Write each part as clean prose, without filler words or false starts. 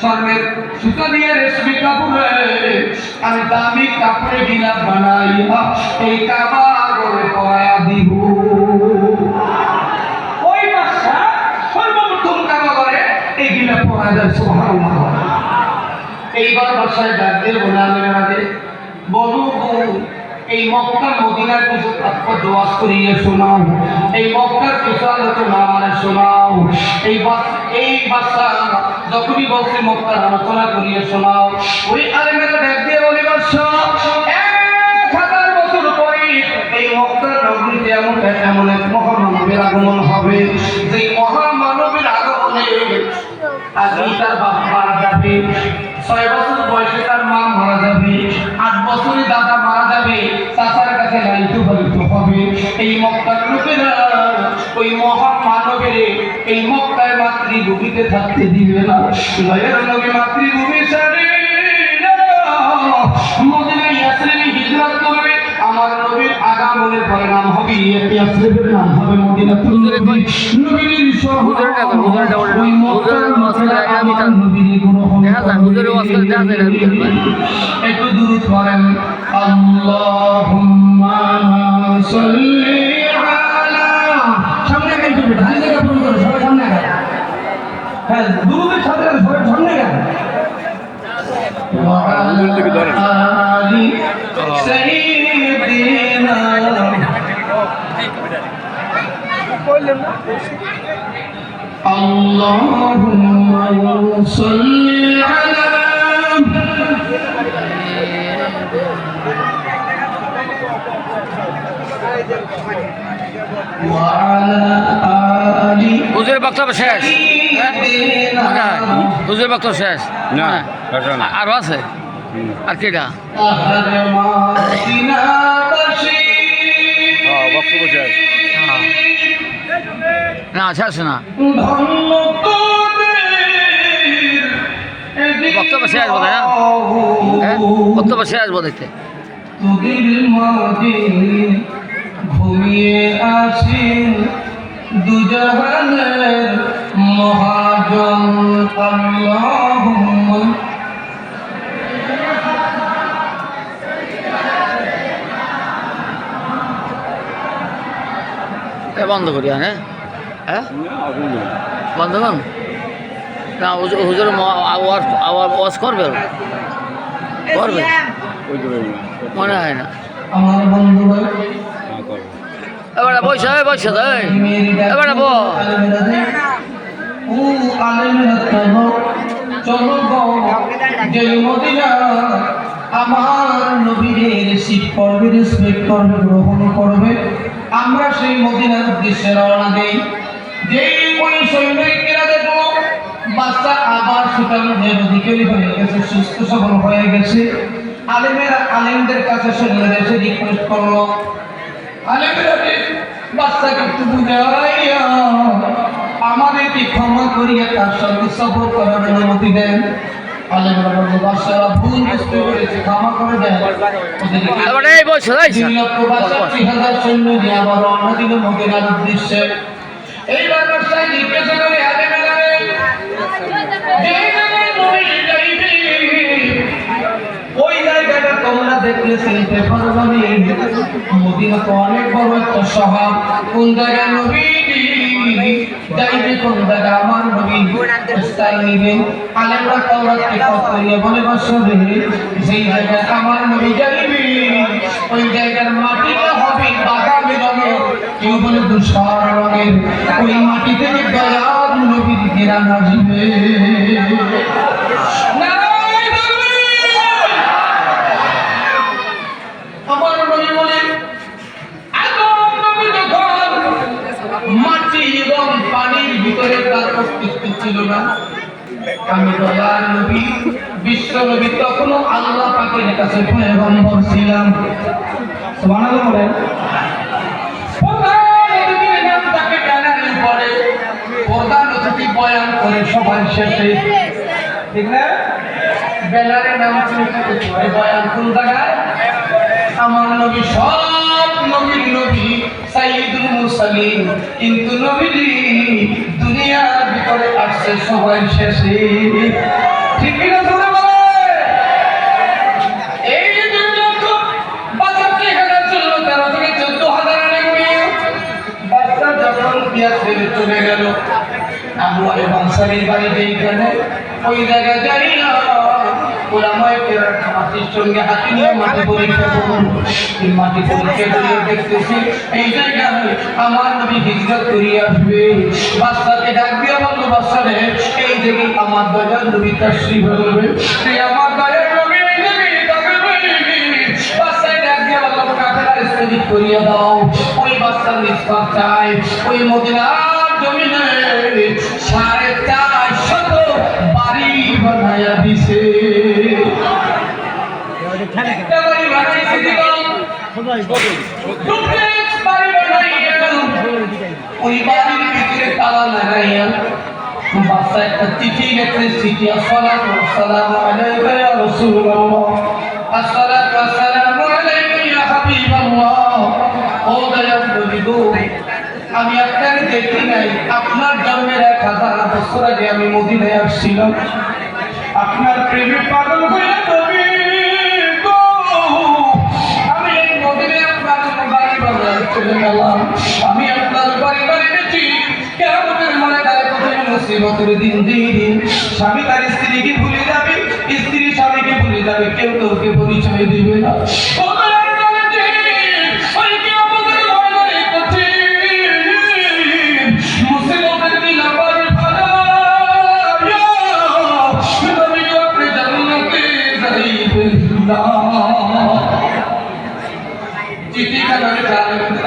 স্বর্ণের সুতা দিয়ে রেশমি কাপড়ে আমি দামি কাপড়ে গিলা বানাইয়া এই কাবা করে পরায়া দিব। ওই বাদশা সর্বপ্রথম কাবা করে এই গিলা পরায়া দেয়। সুবহানাল্লাহ। এইবার বাদশায় ডাক দিয়ে বলে বলু এই মক্কার মদিনার কিছু তাৎপর্য ওয়াজ করিয়ে শোনাও, এই মক্কার কিছু আলোচনা আমাদের শোনাও। এই বাদশা যখনই বলছে মক্কার আলোচনা করিয়ে শোনাও, ওই আলেমেরা ডাক দিয়ে বলে বাদশা 1000 বছর পরে এই মক্কার নগরীতে এমন এক মহামানবের আগমন হবে, যে মহামানবের আগমনে আগেই তার বাপ মারা যাবে, 6 বছর বয়সে তার মা মারা যাবে, 8 বছরে দাদা মারা যাবে, চাচার কাছে লালিত পালিত হবে। এই মক্কার লোকেরা ওই মহামানবের এই মক্কায় মাতৃভূমিতে থাকতে দিবে না। দয়ার নবী মাতৃভূমি ছেড়ে মদিনায় ইয়াসরিবে হিজরত করবে। আমার নবীর আগমনের পরিণাম হবে ইয়াসরিবের নাম হবে মদিনাতুল নবীর শহর। ওই মক্কার লোকেরা আমার নবীর গুণ হবে। একটু দুরূদ পড়েন আল্লাহুম্মা সাল্লি আলা। সামনে গেল একটু ঢালি জায়গা পূরণ করো, সবাই সামনে গেল। হ্যাঁ, দুরূদের সাথে সবাই সামনে গেল। আলি সাইয়্যিদিনা আল্লাহুম্মা সাল্লি আলা হুজুরের বক্তব্য শেষ। হুজুরের বক্তব্য শেষ না, আরো আছে। আর কেটা বক্তব্য শেষ না, শেষ না, বক্তব্য শেষ বোধ হয়। হ্যাঁ, বক্তব্য শেষ বোধ হইতে। ঘুমিয়ে আসেন দুজাহানের মহাজন আল্লাহুম্মা বন্ধ করি। হ্যাঁ হ্যাঁ, বন্ধ করুন না। হুজুর ওয়াজ করবে করবে মনে হয় না। আমার বন্ধুরা এবারে বৈশা বৈশা দেয় এবারে আমার নবীর রিসিভ করবে, রেসপেক্ট করবে, গ্রহণ করবে। আমরা সেই মদিনার উদ্দেশ্যে রওনা দেই। যেই ওই সৈনিকেরা দেখো বাচ্চা আবার সুতানো অধিকারী হয়ে গেছে, সুস্থ সবল হয়ে গেছে। আলেমেরা আলেমদের কাছে সৈন্যরা এসে রিকোয়েস্ট করলো, আলেমেরা বাচ্চাকে একটু বুঝাইয়া আমাদেরকে ক্ষমা করিয়া তার সঙ্গে সফর করার অনুমতি দেন। আলেমেরা বলল বাচ্চারা ভুল বুঝতে পেরেছে, ক্ষমা করে দেন। 3,00,000 সৈন্য নিয়ে আবার রওনা দিল মদিনার উদ্দেশ্যে। এইবার বাচ্চায় জিজ্ঞাসা করে আলেমেরা ওই জায়গাটা তোমরা দেখলে চিনতে পারবে না। মদিনা তো অনেক বড় একটা শহর। কোন জায়গায় নবী যাইবে, কোন জায়গায় আমার নবী স্থায়ী নিবে। আলেমরা তাওরাতকে কত করিয়া বলে বসবে, যেই জায়গায় আমার নবী যাইবে ওই জায়গার মাটিটা হবে বাদামি রঙের, কেউ বলে ধূসর রঙের। ওই মাটি থেকে দয়ার নবীর ঘেরান আসবে। আমার নবী বলেন আদম নবী যখন মাটি এবং পানির ভিতরে তার অস্তিত্ব ছিল না, আমি দয়ার নবী বিশ্ব নবী তখনও আল্লাহ পাকের কাছে পয়গম্বর ছিলাম। সুবহানাল্লাহ বলেন। প্রধান অতিথি বয়ান করে সবার শেষে, ঠিক না? ব্যানারে নাম বয়ান কোন জায়গায়? আমার নবী সব নবীর নবী সাইয়্যিদুল মুরসালিন, কিন্তু নবীজি দুনিয়ার ভিতরে আসছে সবার শেষে। ঠিক কিনা জোরে বলে? এই যে 2,62,000 ছিল, 13 থেকে 14,000 আনে কমিয়ে বাচ্চা যখন বিয়া ছেড়ে চলে গেল, আবু আইয়ুব আনসারীর বাড়িতে এইখানে ওই জায়গায় যাইয়া ওলামায়ে কেরাম মাটির সঙ্গে হাতি নিয়ে মাটি পরীক্ষা করুন। এই মাটি পরীক্ষা করে দেখতেছি এই জায়গায় আমার নবী হিজরত করিয়া আসবে। বাচ্চাকে ডাক দিয়া বলল, বাচ্চা রে, এই জায়গায় আমার দয়ার নবী তাশরীফ হবে, তুই আমার দয়ার নবী এই জায়গায় থাকবে। বাচ্চাকে ডাক দিয়া বলল, কাফেলা স্থগিত করিয়া দাও। ওই বাচ্চার নিষ্পাপ চাই ওই মদিনার জমিনে 450 বাড়ি বানায়া দিছে। একটা বাড়ি বানাইছে দিল, ডুপ্লেক্স বাড়ি বানাইয়া ওই বাড়ির ভিতরে তালা লাগাইয়া বাচ্চা একটা চিঠি লিখছে, চিঠি আসসালাতু ওয়াসসালামু আলাইকা ইয়া রাসূলুল্লাহ, আসসালাতু ওয়াসসালামু আলাইকা ইয়া হাবিবাল্লাহ। ও দয়ার নবী গো, আমি আপনাকে দেখি নাই, আপনার জন্মের 1000 বছর আগে আমি মদিনায় আসছিলাম, আপনার প্রেমে পাগল হয়ে নবী গো আমি এই মদিনায় আপনার বাড়ি বানায় চলে গেলাম। আমি আপনার বাড়ি বানিয়েছি, কিয়ামতের ময়দানে কঠিন মুসিবতের দিন দিন স্বামী তার স্ত্রীকে ভুলে যাবে, স্ত্রী স্বামীকে ভুলে যাবে, কেউ কাউকে পরিচয় দিবে না।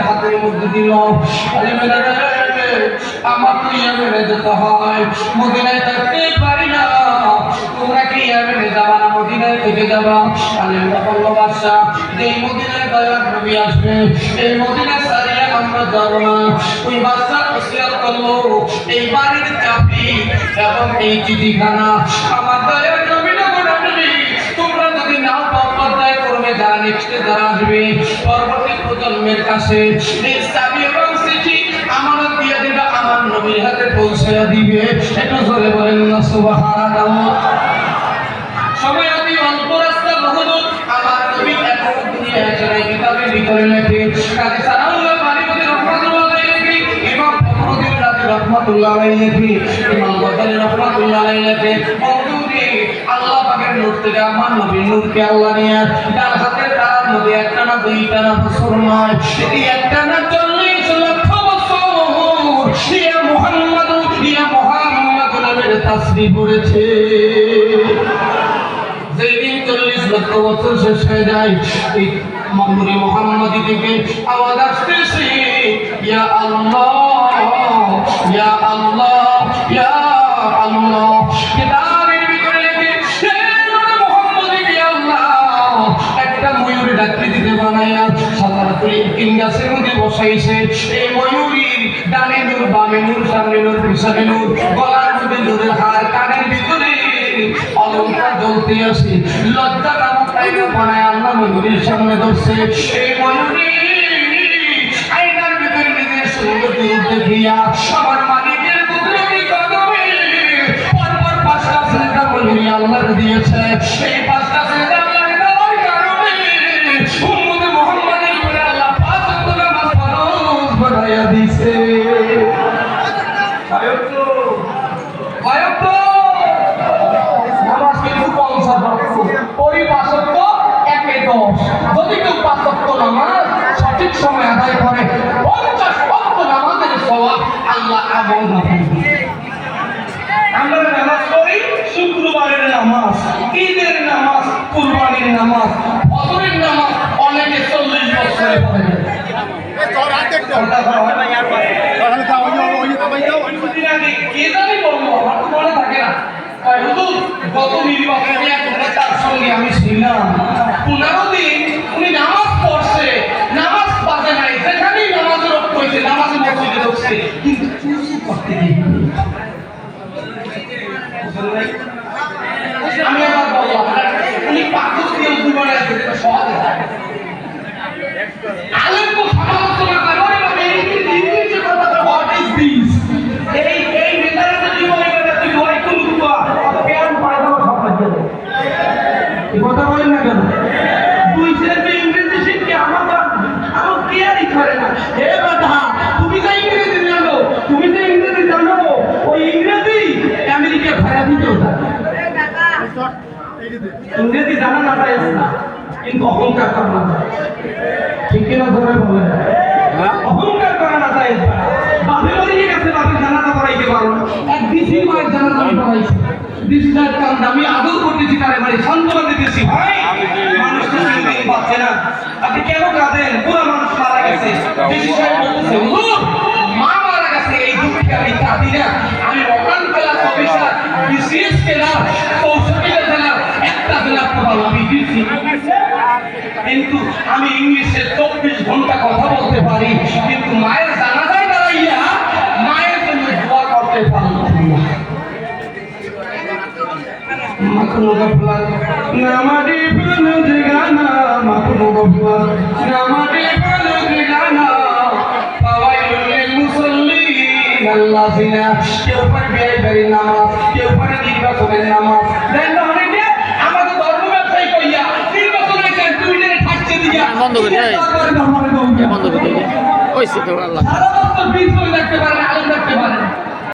হাতের মধ্যে দিল, আমার তো ইয়ামেনে যেতে হয়, মদিনায় থাকতে পারি না, তোমরা কি ইয়ামেনে যাবা না মদিনায় থেকে যাবা? আলেমরা বলল, বাদশা, এই মদিনায় দয়ার নবী আসবে, এই মদিনায় সারিয়া আমরা যাব না। ওই বাদশা ওসিয়ত করলো, এই বাড়ির চাবি এবং এই চিঠিখানা আমার দয়ার নবী নবী, তোমরা যদি নাও পাও পর্দায় করবে, যারা নেক্সটে যারা আসবে পরবর্তী প্রজন্মের কাছে এই চাবি এবং চিঠি আমানত দিয়ে দিবা, আমার নবীর হাতে পৌঁছে দিবে। একটু জোরে বলেন না সুবহানাল্লাহ। সময় অতি অল্প, রাস্তা বহুদূর, আমার নবী এখন দুনিয়ায় চলে কিতাবের ভিতরে লেখে। কাজী সানাউল্লাহ বারিপতি রহমাতুল্লাহ আলাইহি লেখে, ইমাম ফখরুদ্দিন রাজি রহমাতুল্লাহ আলাইহি লেখে, ইমাম গজালি রহমাতুল্লাহ আলাইহি লেখে, মওদুদি আল্লাহ পাকের নূর থেকে আমার নবীর নূরকে আল্লাহ নিয়ে ডান হাতের তার মধ্যে একটা না দুইটা না বছর নয়, এটি একটা না 40 লক্ষ বছর ইয়া মুহাম্মদ নামের তাসবিহ পড়েছে। যেদিন 40 লক্ষ বছর শেষ হয়ে যায়, এই নূরে মুহাম্মাদি থেকে আওয়াজ আসতেছে, ইয়া আল্লাহ ইয়া আল্লাহ ইয়া আল্লাহ। কিতাবের ভিতরে লেখে, হে নূরে মুহাম্মাদি ইয়া আল্লাহ, একটা ময়ূর ডাকতে বানায়া সাধারণত তিন গাছের মধ্যে বসাইছে। এই ময়ূরীর ডানে নূর, বামে নূর, সামনে নূর, পিছনে নূর, গলার মধ্যে নূরের হার, কানের ভিতরে অলঙ্কার জ্বলতে আসে। লজ্জা নামক আয়না বানায় আল্লাহ ময়ূরীর সামনে ধরছে। এই ময়ূরী আয়নার ভিতরে নিজের সুন্দর রূপ দেখিয়া আমার মালিকের কুদরতি কদমে পরপর 5টা সেজদা ময়ূরী আল্লাহর দিয়েছে। এই 5টা সেজদা আল্লাহর দেওয়ার কারণে উম্মতে মুহাম্মাদের উপরে আল্লাহ 5 ওয়াক্ত নামাজ ফরজ বানায়া দিয়েছে। নামাজ কিন্তু 50 ওয়াক্ত, ওই 5 ওয়াক্ত 1-10। যদি কেউ 5 ওয়াক্ত নামাজ সঠিক সময় আদায় করে, 50 ওয়াক্ত নামাজের সওয়াব আল্লাহ আমল রাখেন। আমরা নামাজ পড়ি, শুক্রবারের নামাজ, ঈদের নামাজ, কুরবানির নামাজ, ফজরের নামাজ অনেকে 40 বছরে পড়ে। গত নির্বাচনে এক নেতার সঙ্গে আমি ছিলাম, 15 দিন উনি নামাজ পড়ছে, নামাজ বাজে নাই, যেখানেই নামাজের রক্ত হয়েছে নামাজের মসজিদে ঢুকছে, কিন্তু চুরি করতে দিইনি। আমি আবার বললাম, উনি পাথর দিয়ে উঁচু বানাইছে, যেটা সহজে থাকে। আলেম তো সমালোচনা করে, ইংলিশে কথা বলে, হোয়াট ইজ দিস? এই নেতারা যদি বলে তুই হয় কোন কেন পায়দামা সব ইংরেজি জানা না যায় না, কিন্তু অহংকার করা না যায়। ঠিক কিনা ধরে বলে অহংকার করা না যায়। বাপে মরিয়ে গেছে, বাপের জানাটা পড়াইতে পারো না। এক দিদি মায়ের জানাটা আমি পড়াইছি, দিদিটার কারণ আমি আদর করতেছি, তার মানে সান্ত্বনা দিতেছি। ভাই মানুষ তো চিনতেই পারছে না, আপনি কেন কাঁদেন? পুরো মানুষ মারা গেছে। দিদি সাহেব বলতেছে, হুজুর মা মারা গেছে, এই দুঃখে আমি কাঁদি না। আমি অকাল বেলা অফিসার বিশেষ কেনার কৌশলীয় জেলার একটা জেলা প্রধান আমি দিচ্ছি, কিন্তু আমি ইংলিশে 24 ঘন্টা কথা বলতে পারি, কিন্তু মায়ের জানাজায় দাঁড়াইয়া মায়ের জন্য দোয়া করতে পারলাম না। মাখনো গফলা নামাডি প্রাণ জাগানা, মাখনো গফলা নামাডি প্রাণ জাগানা, ফাওয়াইলুল লিল মুসাল্লিন আল্লাযিনা, কেউ পড়বে বেরি নামাজ, কেউ পড়ে নির্বাচনের নামাজ। দেন অনেকে আমাদের ধর্ম ব্যবসায়ী কইয়া নির্বাচনের কেন টুইটারে ঠাকছে দিয়া বন্ধ করে দেয়। বন্ধ করে দেয়। ওই সে তো আল্লাহ সারা বছর বীজ করে রাখতে পারে, আলম রাখতে পারে।